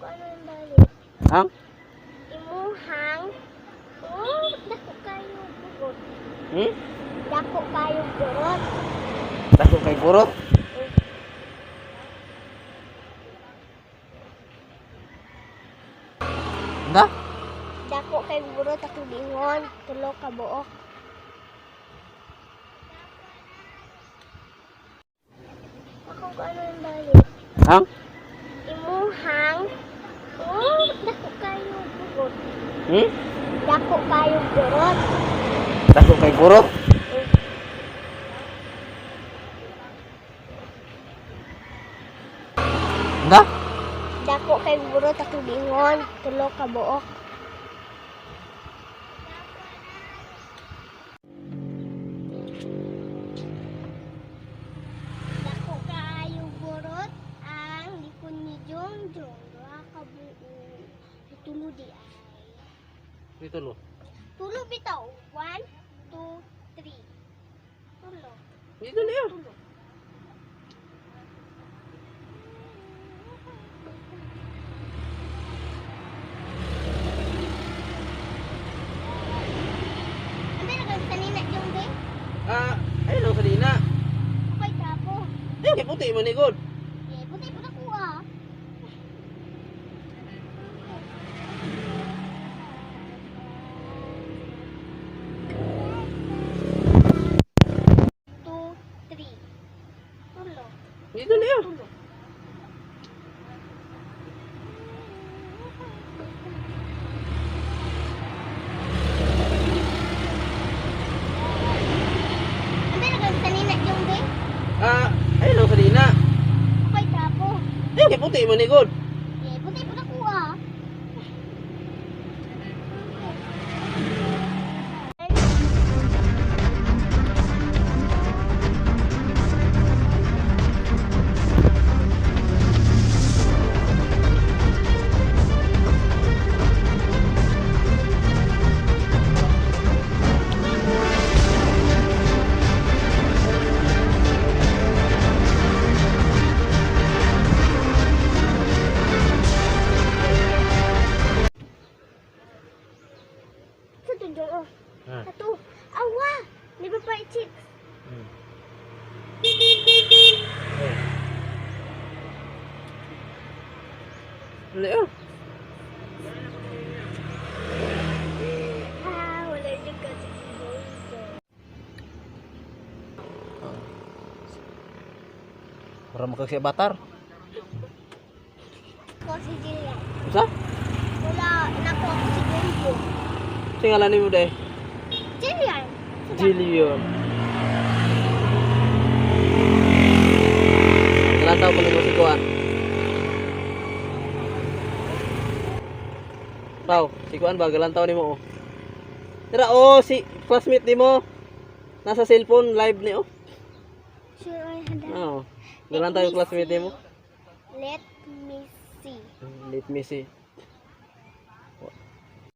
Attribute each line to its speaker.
Speaker 1: ano yung balik?
Speaker 2: Ang?
Speaker 1: Imuhang. Oh, dako kayo burot.
Speaker 2: Hmm?
Speaker 1: Dako kayo burot.
Speaker 2: Dako kay burot. Da?
Speaker 1: Dako kay burot ako dingon. Tulo ka buok. Ako ano yung balik?
Speaker 2: Ang?
Speaker 1: Imuhang. Oh, dako kayo burot.
Speaker 2: Hmm?
Speaker 1: Dako kayo burot.
Speaker 2: Dako kay burot. Da?
Speaker 1: Dako kay burot ako dingon. Tulo ka buok. Dako kayo burot ang likod ni Jongjong. Duha ka buok. Tulo di ay.
Speaker 2: Dito lo.
Speaker 1: Tulo bitaw. 1, 2, 3. Tulo.
Speaker 2: Dito niyo.
Speaker 1: Tulo. Ano na ganun kanina yung day?
Speaker 2: Ayun lang kanina.
Speaker 1: Okay, trapo.
Speaker 2: Ayun, kay puti mo ni God.
Speaker 1: Eh, puti po na kuha. Two, three. Tulo.
Speaker 2: Dito niyo.
Speaker 1: Tulo. Ano na ganun kanina yung day?
Speaker 2: Ayun lang kanina.
Speaker 1: Okay, trapo.
Speaker 2: Ayun, kay puti mo ni God.
Speaker 1: Eh, puti po na kuha. Sa tudong, oh. Ito. Awa! Di ba pa i-chicks?
Speaker 2: Leo.
Speaker 1: Wala din kasi
Speaker 2: Para makag siya batar.
Speaker 1: ko si Jillian.
Speaker 2: Usa?
Speaker 1: Wala, nako ako si Gonjo.
Speaker 2: Singalan nimo day.
Speaker 1: Jillian!
Speaker 2: Jillion. Lantaw pa nimo si Kuan. Pau, si Kuan ba galantaw nimo oh. Tara oh, si classmate nimo nasa cellphone live ni oh.
Speaker 1: Sure, I had that.
Speaker 2: Oo. Galantaw yung classmate nimo.
Speaker 1: Let me see.
Speaker 2: Let me see.